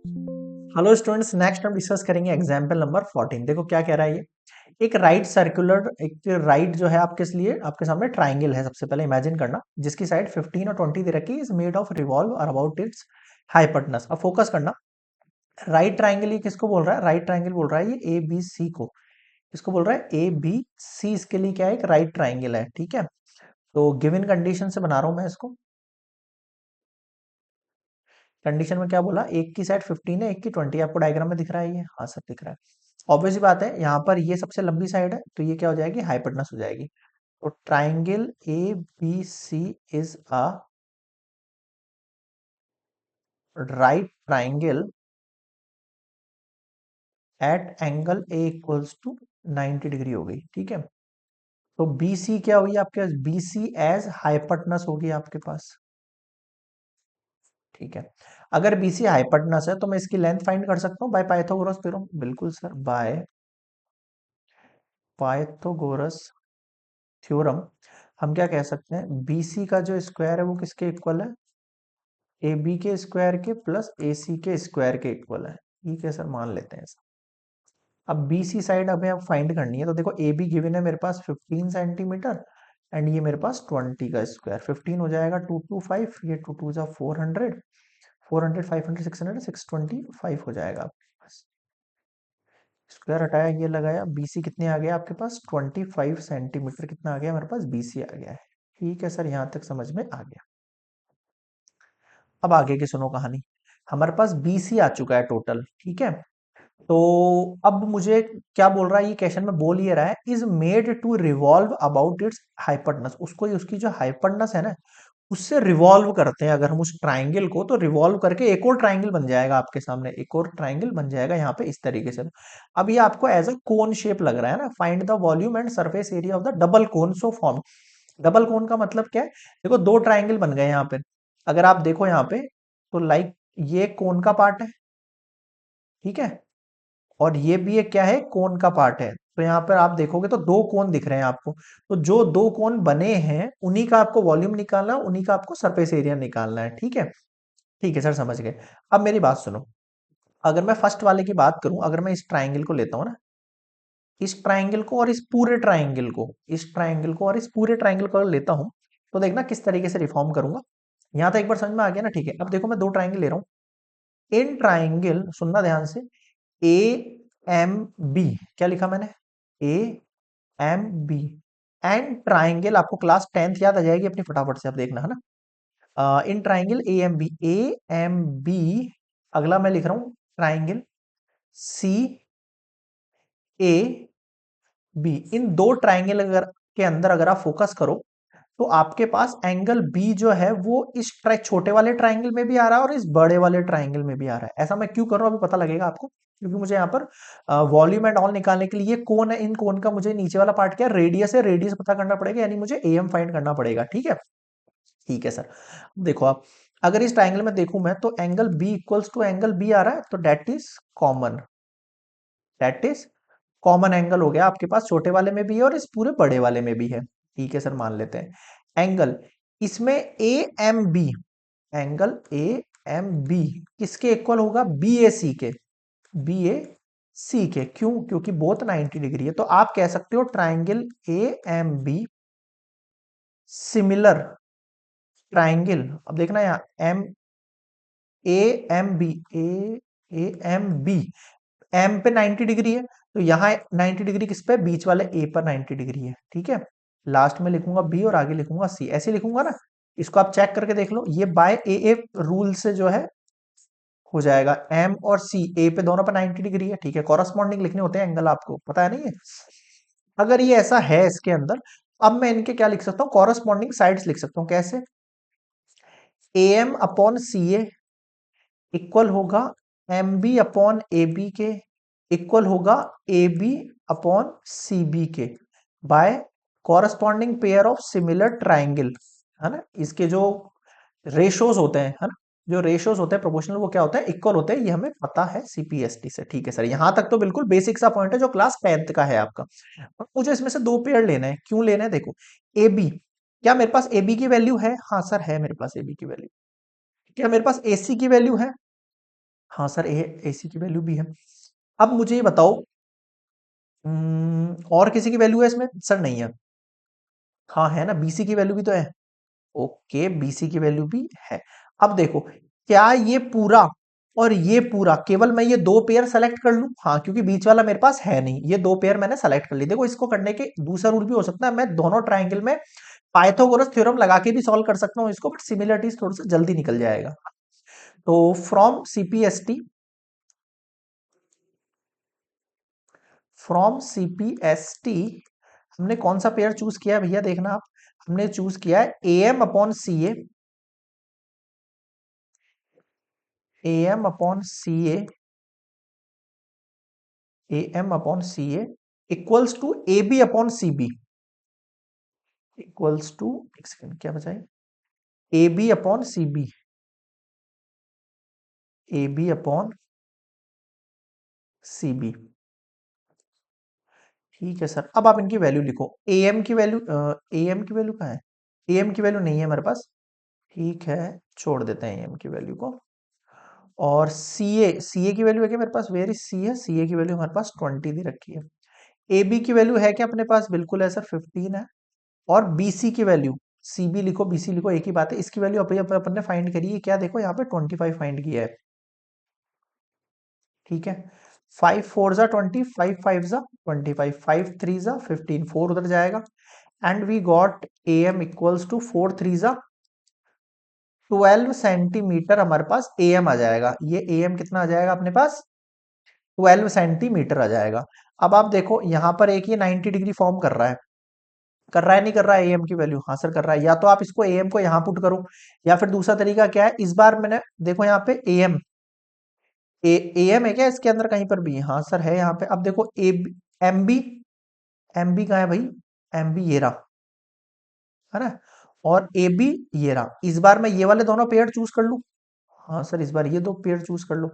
Hello students, next हम discuss करेंगे example number 14। देखो क्या कह रहा है ये। एक राइट सर्कुलर, एक राइट जो है आपके लिए आपके सामने ट्राइंगल है। सबसे पहले इमेजिन करना जिसकी साइड 15 और 20 दे रखी है, इज मेड ऑफ रिवॉल्व और अबाउट इट्स हाइपोटेनस। अब फोकस करना, राइट ट्राइंगल ये किसको बोल रहा है? राइट ट्राइंगल बोल रहा है ये ए बी सी को। किसको बोल रहा है? A B C. इसके लिए क्या है? एक राइट ट्राइंगल है, ठीक है। तो गिवन कंडीशन से बना रहा हूं मैं इसको। कंडीशन में क्या बोला? एक की साइड 15 है, एक की 20। आपको डायग्राम में दिख रहा है ये? हाँ सर, दिख रहा है। ऑब्वियस बात है, यहाँ पर ये सबसे लंबी साइड है तो ये क्या हो जाएगी? हाइपोटेनस हो जाएगी। तो triangle A B C is a right triangle at angle A equals to 90 degree हो गई, ठीक है। तो बी सी क्या हुई आपके पास? बी सी एज हाइपोटेनस होगी आपके पास, ठीक है। अगर बी सी हाइपोटेनस है तो मैं इसकी लेंथ फाइंड कर सकता हूँ बाय पाइथागोरस थ्योरम। बिल्कुल सर, बाय पाइथागोरस थ्योरम हम क्या कह सकते हैं? BC का जो स्क्वायर है वो किसके इक्वल है? AB के स्क्वायर के प्लस AC के स्क्वायर के इक्वल है। ठीक है सर, मान लेते हैं ऐसा। अब BC साइड हमें अब फाइंड करनी है। तो देखो AB गिवन है मेरे पास 15 सेंटीमीटर एंड ये मेरे पास 20 का स्क्वायर। 15 हो जाएगा 225, ये 2 2 जा 400, 400 500 600 625 हो जाएगा आपके पास। स्क्वायर हटाया, ये लगाया, BC कितने आ गया आपके पास? 25 सेंटीमीटर। कितना आ गया मेरे पास? BC आ गया है। ठीक है सर, यहां तक समझ में आ गया। अब आगे की सुनो कहानी। हमारे पास BC आ चुका है टोटल, ठीक है। तो अब मुझे क्या बोल रहा है? ये क्वेश्चन में बोल ये रहा है, is made to revolve about its hypotenuse. उसको उसकी जो हाइपोटेनस है ना, उससे रिवॉल्व करते हैं। अगर हम उस ट्राइंगल को, तो रिवॉल्व करके एक और ट्राइंगल बन जाएगा आपके सामने, एक और ट्राइंगल बन जाएगा यहाँ पे इस तरीके से। अब ये आपको एज अ कोन शेप लग रहा है ना। Find the volume and surface area of the double cone so form. Double cone का मतलब क्या है? देखो दो ट्राइंगल बन गए यहाँ पे। अगर आप देखो यहाँ पे, तो लाइक ये कोन का पार्ट है, ठीक है, और ये भी एक क्या है? कोन का पार्ट है। तो यहाँ पर आप देखोगे तो दो कोन दिख रहे हैं आपको। तो जो दो कोन बने हैं उन्हीं का आपको वॉल्यूम निकालना है, उन्हीं का आपको सरफेस एरिया निकालना है, ठीक है। ठीक है सर, समझ गए। अब मेरी बात सुनो। अगर मैं फर्स्ट वाले की बात करूं, अगर मैं इस ट्राइंगल को लेता हूं ना, इस ट्राइंगल को और इस पूरे ट्राइंगल को, इस ट्राइंगल को और इस पूरे ट्राइंगल को लेता हूं, तो देखना किस तरीके से रिफॉर्म करूंगा। यहां तक एक बार समझ में आ गया ना? ठीक है। अब देखो मैं दो ट्राइंगल ले रहा हूं। इन ट्राइंगल, सुनना ध्यान से, ए एम बी, क्या लिखा मैंने? A M B and triangle, आपको क्लास 10th याद आ जाएगी अपनी फटाफट से, आप देखना है ना। In triangle A M B, अगला मैं लिख रहा हूं ट्राइंगल सी ए बी। इन दो ट्राइंगल अगर के अंदर अगर आप फोकस करो, तो आपके पास एंगल बी जो है वो इस छोटे वाले ट्राइंगल में भी आ रहा है और इस बड़े वाले ट्राइंगल में भी आ रहा है। ऐसा मैं क्यों कर रहा हूं अभी पता लगेगा आपको, क्योंकि मुझे यहाँ पर वॉल्यूम एंड ऑल निकालने के लिए, ये कौन है, इन कोन का मुझे नीचे वाला पार्ट क्या है? रेडियस है। रेडियस पता करना पड़ेगा, यानी मुझे एम फाइंड करना पड़ेगा, ठीक है। ठीक है सर। देखो आप, अगर इस ट्राइंगल में देखूं मैं, तो angle B equals to angle B आ रहा है, तो that is common. That is common angle हो गया आपके पास, छोटे वाले में भी है और इस पूरे बड़े वाले में भी है। ठीक है सर, मान लेते हैं एंगल इसमें A M B, angle A M B किसके इक्वल होगा? बी ए सी के। बी ए सी के, क्यों? क्योंकि बोथ 90 डिग्री है। तो आप कह सकते हो triangle A M B similar triangle. अब देखना यहाँ M A M B, A M B, M पे 90 डिग्री है, तो यहाँ 90 डिग्री किस पे? बीच वाले ए पर 90 डिग्री है, ठीक है। लास्ट में लिखूंगा बी और आगे लिखूंगा सी, ऐसे लिखूंगा ना। इसको आप चेक करके देख लो, ये बाय ए रूल से जो है हो जाएगा। एम और सी ए पे दोनों पे 90 डिग्री है, ठीक है। कॉरस्पॉन्डिंग लिखने होते हैं एंगल, आपको पता है नहीं है? अगर ये ऐसा है इसके अंदर, अब मैं इनके क्या लिख सकता हूँ? कॉरस्पॉन्डिंग साइड्स लिख सकता हूँ। कैसे? A M upon C A equal होगा M B upon A B के, इक्वल होगा A B upon C B के, by corresponding pair of similar triangle, है ना। इसके जो रेशोज होते हैं, है ना, जो रेशोज होते हैं प्रोपोर्शनल, वो क्या होता है? इक्वल होते हैं। ये हमें पता है सीपीएसटी से, ठीक है सर। यहां तक तो बिल्कुल बेसिक सा पॉइंट है जो क्लास 10th का है आपका। और मुझे इसमें से दो पेयर लेना है। क्यों लेना है? देखो, ए बी, क्या मेरे पास ए बी की वैल्यू है? हाँ सर, है मेरे पास ए बी की वैल्यू। क्या मेरे पास AC की वैल्यू है? हाँ सर, ए एसी की वैल्यू भी है। अब मुझे ये बताओ, और किसी की वैल्यू है इसमें? सर नहीं है। हाँ है ना, बीसी की वैल्यू भी तो है। ओके, बीसी की वैल्यू भी है। अब देखो, क्या ये पूरा और ये पूरा, केवल मैं ये दो पेयर सेलेक्ट कर लूं? हाँ, क्योंकि बीच वाला मेरे पास है नहीं, ये दो पेयर मैंने सेलेक्ट कर ली। देखो, इसको करने के दूसरा रूल भी हो सकता है, मैं दोनों ट्रायंगल में पाइथागोरस थ्योरम लगा के भी सॉल्व कर सकता हूँ इसको, बट सिमिलरिटीज थोड़ा सा जल्दी निकल जाएगा। तो फ्रॉम सीपीएसटी हमने कौन सा पेयर चूज किया है भैया, देखना आप। हमने चूज किया है am upon C A equals to ab upon C B, equals to, एक सेकंड, क्या बचा है? ab अपॉन सी बी ठीक है सर। अब आप इनकी वैल्यू लिखो। एम की वैल्यू कहाँ है? एम की वैल्यू नहीं है हमारे पास। ठीक है, छोड़ देते हैं एम की वैल्यू को। और सी ए की वैल्यू है क्या मेरे पास? वेयर इज सी है? सी ए की वैल्यू हमारे पास 20 दे रखी है। ए बी की वैल्यू है क्या अपने पास? बिल्कुल है सर, 15 है। और बीसी की वैल्यू, सी बी लिखो, बीसी लिखो, एक ही बात है। इसकी वैल्यू अपन ने फाइंड करी है क्या? देखो यहाँ पे 25 फाइंड किया है। ठीक है, 5 4 जा 20, 5 5 जा 25, 5 3 जा 15, 4 उधर जाएगा। And we got A M equals to 4 3 जा 12 सेंटीमीटर हमारे पास ए एम आ जाएगा। ये ए एम कितना आ जाएगा अपने पास? 12 सेंटीमीटर आ जाएगा। अब आप देखो, यहां पर एक ये 90 डिग्री फॉर्म कर रहा है, कर रहा है नहीं कर रहा है? एम की वैल्यू, हाँ सर कर रहा है। या तो आप इसको एम को यहां पुट करो, या फिर दूसरा तरीका क्या है, इस बार मैंने देखो यहाँ पे एम, एम है क्या इसके अंदर कहीं पर भी? हाँ सर है यहाँ पे। अब देखो ए, एम बी, एम बी कहाँ है भाई? एम बी ये रहा, है ना? और ए बी ये रहा। इस बार मैं ये वाले दोनों पेयर चूज कर लूं? हाँ सर, इस बार ये दो पेयर चूज कर लो।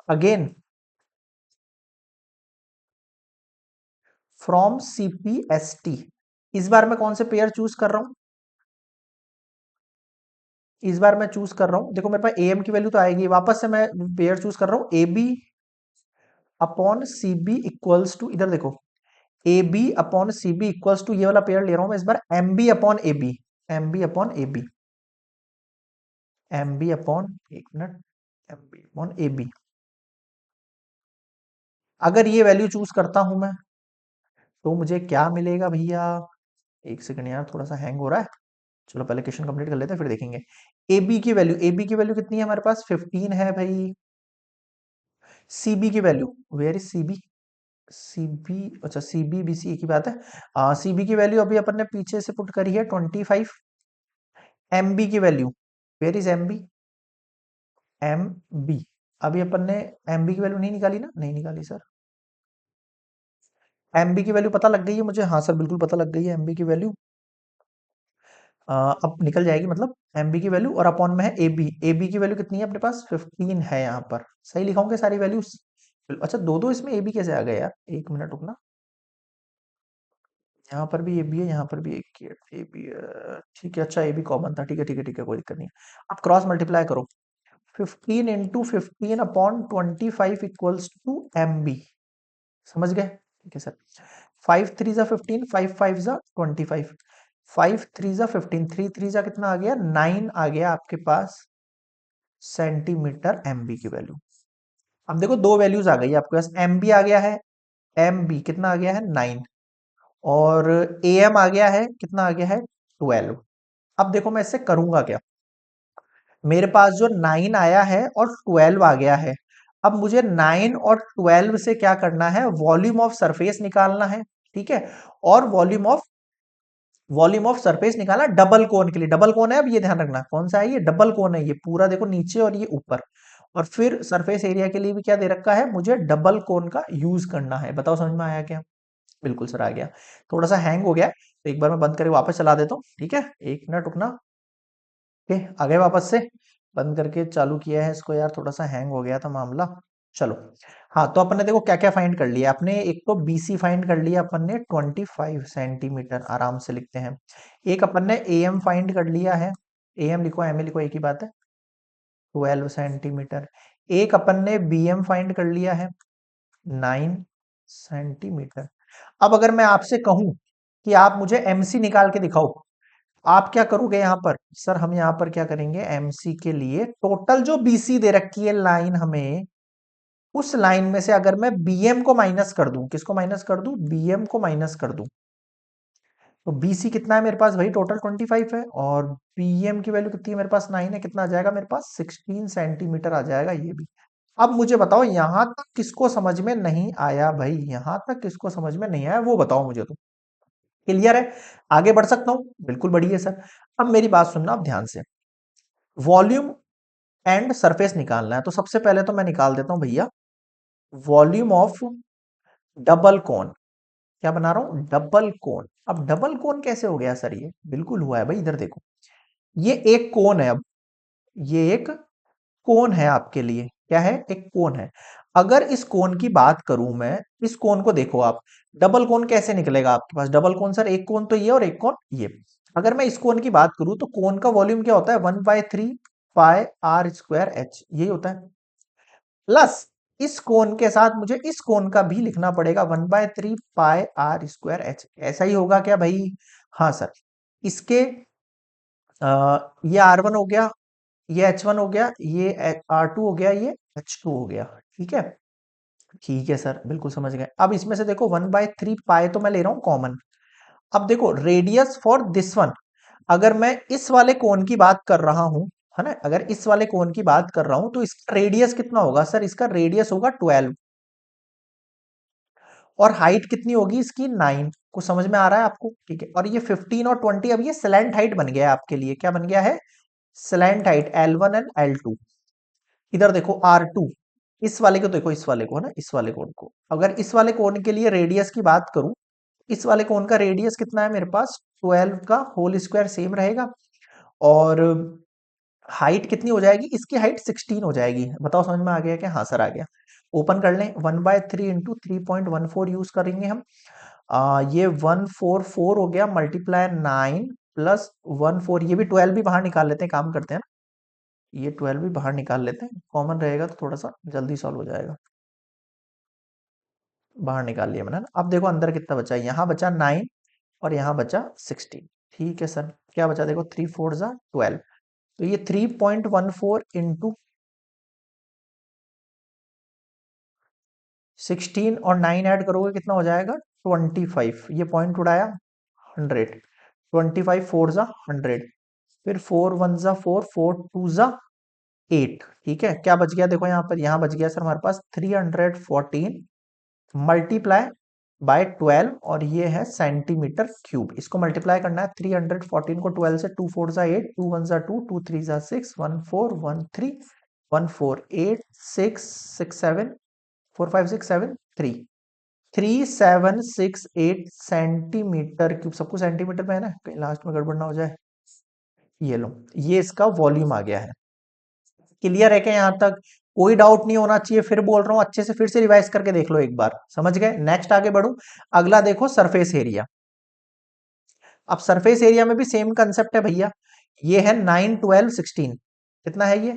अगेन फ्रॉम सीपीएसटी, इस बार मैं कौन से पेयर चूज कर रहा हूं? इस बार मैं चूज कर रहा हूं, देखो मेरे पास एम की वैल्यू तो आएगी, वापस से मैं पेयर चूज कर रहा हूं, A B upon C B equals to, इधर देखो, A B upon C B equals to, ये वाला पेयर ले रहा हूं मैं इस बार, M B upon A B, M B upon A B, M B upon, एक minute, M B upon A B. अगर ये वैल्यू चूज करता हूं मैं, तो मुझे क्या मिलेगा भैया? एक सेकंड यार, थोड़ा सा हैंग हो रहा है। चलो पहले क्वेश्चन कंप्लीट कर लेते हैं, फिर देखेंगे। ए बी की वैल्यू कितनी है हमारे पास? 15 है भाई। सी बी की value, where is C B? C B, अच्छा सी बी बी सी एक ही बात है। सी बी की वैल्यू अभी अपन ने पीछे से पुट करी है 25। एम बी की value, where is M B? M B, अभी अपन ने एम बी की वैल्यू नहीं निकाली ना? नहीं निकाली सर। एम बी की वैल्यू पता लग गई है मुझे, हाँ सर बिल्कुल पता लग गई है एम बी की वैल्यू। अब निकल जाएगी मतलब एम बी की वैल्यू, और अपॉन में है ए बी। ए बी की वैल्यू कितनी है अपने पास? 15 है यहाँ पर। सही लिखाऊंगे सारी वैल्यूज? अच्छा, दो दो इसमें ए बी कैसे आ गए यार? एक मिनट रुकना, यहाँ पर भी ए बी है, यहाँ पर भी एक ए बी है। ठीक है, अच्छा ए बी कॉमन था, ठीक है ठीक है ठीक है, कोई दिक्कत नहीं है। अब क्रॉस मल्टीप्लाई करो, 15 × 15 upon 25 equals to M B. समझ गए? ठीक है सर। 5 3 जा 15, 5 5 जा 25, 5 3 जा 15, 3 3 जा कितना आ गया? 9 आ गया आपके पास सेंटीमीटर एम बी की वैल्यू। अब देखो दो वैल्यूज आ गई है आपके पास, एम बी आ गया है, एम बी कितना आ गया है? 9। और ए एम आ गया है, कितना आ गया है? 12। अब देखो मैं इससे करूंगा क्या, मेरे पास जो 9 आया है और 12 आ गया है, अब मुझे 9 और 12 से क्या करना है? वॉल्यूम ऑफ सरफेस निकालना है। ठीक है, और वॉल्यूम ऑफ सरफेस निकालना डबल कोन के लिए। डबल कोन है, अब ये ध्यान रखना कौन सा है, ये डबल कोन है, ये पूरा देखो नीचे और ये ऊपर। और फिर सरफेस एरिया के लिए भी क्या दे रखा है मुझे? डबल कोन का यूज करना है। बताओ समझ में आया क्या? बिल्कुल सर आ गया। थोड़ा सा हैंग हो गया है, तो एक बार मैं बंद करके वापस चला देता हूँ, ठीक है? एक मिनट रुकना। ओके, आ गए वापस से, बंद करके चालू किया है इसको यार, थोड़ा सा हैंग हो गया था मामला। चलो, हाँ तो अपन ने देखो क्या क्या फाइंड कर लिया अपने, एक तो बीसी फाइंड कर लिया अपन ने 25 सेंटीमीटर, आराम से लिखते हैं। एक अपन ने एम फाइंड कर लिया है, एम लिखो एम ए लिखो, एक ही बात है, 12 सेंटीमीटर। एक अपन ने BM फाइंड कर लिया है 9 सेंटीमीटर। अब अगर मैं आपसे कहूं कि आप मुझे MC निकाल के दिखाओ, आप क्या करोगे यहां पर? सर हम यहां पर क्या करेंगे, MC के लिए टोटल जो BC दे रखी है लाइन हमें, उस लाइन में से अगर मैं BM को माइनस कर दूं, किसको माइनस कर दूं? BM को माइनस कर दूं, तो BC कितना है मेरे पास? वही टोटल 25 है, और BM की वैल्यू कितनी है मेरे पास? 9 है। कितना आ जाएगा मेरे पास? 16 सेंटीमीटर आ जाएगा ये भी। अब मुझे बताओ यहां तक किसको समझ में नहीं आया भाई? यहां तक किसको समझ में नहीं आया वो बताओ मुझे तो। क्लियर है? आगे बढ़ सकता हूं? बिल्कुल बढ़िया सर। अब मेरी बात सुनना आप ध्यान से। वॉल्यूम एंड सरफेस निकालना है, तो सबसे पहले तो मैं निकाल देता हूं भैया वॉल्यूम ऑफ डबल कोन। क्या बना रहा हूं? डबल कोन। अब डबल कोन कैसे हो गया सर? ये बिल्कुल हुआ है भाई, इधर देखो, ये एक कोन है। अब ये एक कोन है आपके लिए, क्या है? एक कोन है। अगर इस कोन की बात करूं मैं, इस कोन को देखो आप, डबल कोन कैसे निकलेगा आपके पास? डबल कोन सर, एक कोन तो ये और एक कोन ये। अगर मैं इस कोन की बात करूं तो कोन का वॉल्यूम क्या होता है? 1/3 पाई आर स्क्वायर एच, यही होता है। प्लस इस कोन के साथ मुझे इस कोन का भी लिखना पड़ेगा 1/3 पाई आर स्क्वायर एच। ऐसा ही होगा क्या भाई? हाँ सर। इसके ये R1 हो गया, ये H1 हो गया, ये R2 हो गया, ये H2 हो गया। ठीक है? ठीक है सर, बिल्कुल समझ गए। अब इसमें से देखो 1/3 पाई तो मैं ले रहा हूं कॉमन। अब देखो रेडियस फॉर दिस वन, अगर मैं इस वाले कोण की बात कर रहा हूं, है ना, अगर इस वाले कोण की बात कर रहा हूं तो इसका रेडियस कितना होगा? सर इसका रेडियस होगा 12, और हाइट कितनी होगी इसकी? 9। को समझ में आ रहा है आपको? ठीक है। और ये 15 और 20, अब ये स्लैंट हाइट बन गया है आपके लिए। क्या बन गया है? Slant height L1 and L2। इधर देखो R2, इस वाले को देखो, इस वाले को, है ना, इस वाले कोण को, अगर इस वाले कोण के लिए रेडियस की बात करूं, इस वाले कोण का रेडियस कितना है मेरे पास? 12 का होल स्क्वायर सेम रहेगा। और हाइट कितनी हो जाएगी? इसकी हाइट 16 हो जाएगी। बताओ समझ में आ गया क्या? हाँ सर आ गया। ओपन कर लें, 1/3 इंटू 3.14 यूज करेंगे हम। ये 144 हो गया, मल्टीप्लाई 9 प्लस 14, ये भी 12 भी बाहर निकाल लेते हैं, काम करते हैं ना, ये 12 भी बाहर निकाल लेते हैं, कॉमन रहेगा तो थोड़ा सा जल्दी सॉल्व हो जाएगा। बाहर निकाल लिया मैंने ना। अब देखो अंदर कितना बचा है, यहाँ बचा 9 और यहाँ बचा 16। ठीक है सर, क्या बचा देखो, 3 4 जा 12, तो ये 3.14 इंटू 16 और 9 ऐड करोगे कितना हो जाएगा? 25। ये पॉइंट उड़ाया, 100। 25 4 जा 100, फिर 4 1 जा 4, 4 2 जा 8। ठीक है, क्या बच गया देखो यहाँ पर? यहाँ बच गया सर हमारे पास 314 मल्टीप्लाई बाय 12, और ये है सेंटीमीटर क्यूब। इसको मल्टीप्लाई करना है, 314 को 12 से, 2 4 जा 8, 2 1 जा 2, 2 3 जा 6, 1 4 1 3 1 4 8 6 6 7 4 5 6 7 3 3768 सेंटीमीटर क्यूब। सबको सेंटीमीटर में है ना, कहीं लास्ट में गड़बड़ ना हो जाए। ये लो, ये इसका वॉल्यूम आ गया है। क्लियर है क्या यहां तक? कोई डाउट नहीं होना चाहिए, फिर बोल रहा हूं, अच्छे से फिर से रिवाइज करके देख लो एक बार। समझ गए? नेक्स्ट आगे बढ़ू। अगला देखो सरफेस एरिया। अब सरफेस एरिया में भी सेम कंसेप्ट है भैया। ये है 9 12 16। कितना है ये?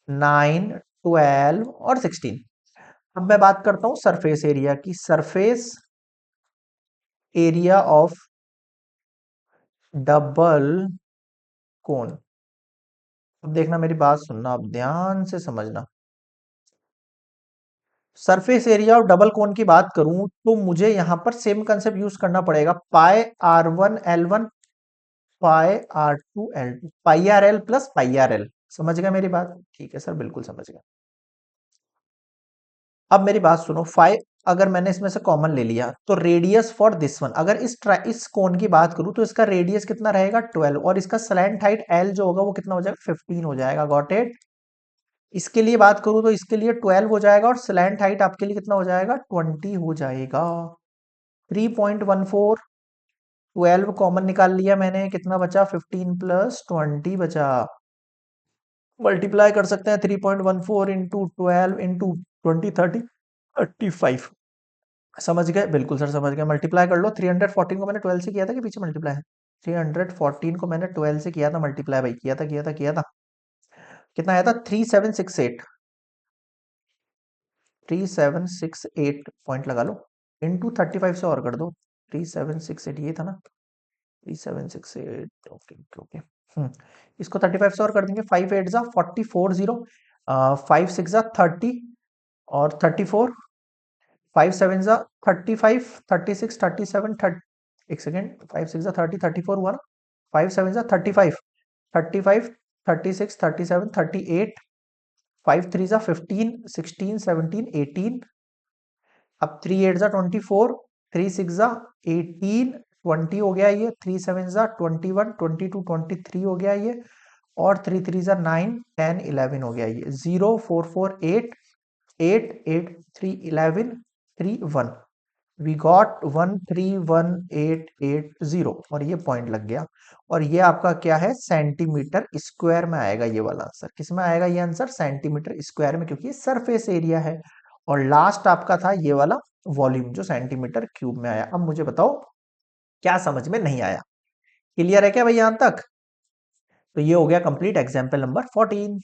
9 12 और 16। अब मैं बात करता हूं सरफेस एरिया की। सरफेस एरिया ऑफ डबल कोन। अब देखना, मेरी बात सुनना, अब ध्यान से समझना। सरफेस एरिया और डबल कोन की बात करूं तो मुझे यहां पर सेम कंसेप्ट यूज करना पड़ेगा। Pi R1 L1 pi R2 L2, pi R L plus pi R L. समझ गए मेरी बात? ठीक है सर, बिल्कुल समझ गए। अब मेरी बात सुनो, 5 अगर मैंने इसमें से कॉमन ले लिया तो रेडियस फॉर दिस वन, अगर इस कोन की बात करूं तो इसका रेडियस कितना रहेगा? 12, और इसका स्लैंट हाइट L जो होगा वो कितना हो जाएगा? 15 हो जाएगा। Got it? इसके लिए बात करूं तो इसके लिए 12 हो जाएगा, और स्लैंट हाइट आपके लिए कितना हो जाएगा? 20 हो जाएगा। 3.14, 12 कॉमन निकाल लिया मैंने, कितना बचा? 15 प्लस 20 बचा। मल्टीप्लाई कर सकते हैं, 3.14 इंटू 12 इंटू 20 30 35। समझ गए? बिल्कुल सर समझ गए। मल्टीप्लाई कर लो, 314 को मैंने 12 से किया था कि पीछे मल्टीप्लाई है? 314 को मैंने 12 से किया था मल्टीप्लाई भाई, किया था किया था किया था। कितना आया था? 3768। 3768 पॉइंट लगा लो, इंटू 35 से और कर दो, 3768 ये था ना, 3768, ओके ओके ओके। इसको 35 से और कर देंगे, 5 8 जा 44 0, 5 6 जा 30 और 34, 5 7 जा 35 36 37 30, एक सेकेंड, 5 6 जा 30 34 हुआ ना, 5 7 जा 35 35 36 37 38, 5 3 जा 15 16 17 18, अब 3 8 जा 24, 3 6 जा 18 20 हो गया ये, 3 7 जा 21 22 23 हो गया ये, और 3 3 जा 9 10 11 हो गया ये, 0 4 4 8 8 8 3 11 3 1, वी गॉट 131880, और ये पॉइंट लग गया। और ये आपका क्या है, सेंटीमीटर स्क्वायर में आएगा ये वाला आंसर। किस में आएगा ये आंसर, सेंटीमीटर स्क्वायर में, क्योंकि ये सरफेस एरिया है। और लास्ट आपका था ये वाला वॉल्यूम, जो सेंटीमीटर क्यूब में आया। अब मुझे बताओ क्या समझ में नहीं आया, क्लियर है क्या भाई यहां तक? तो ये हो गया कंप्लीट एग्जाम्पल नंबर 14।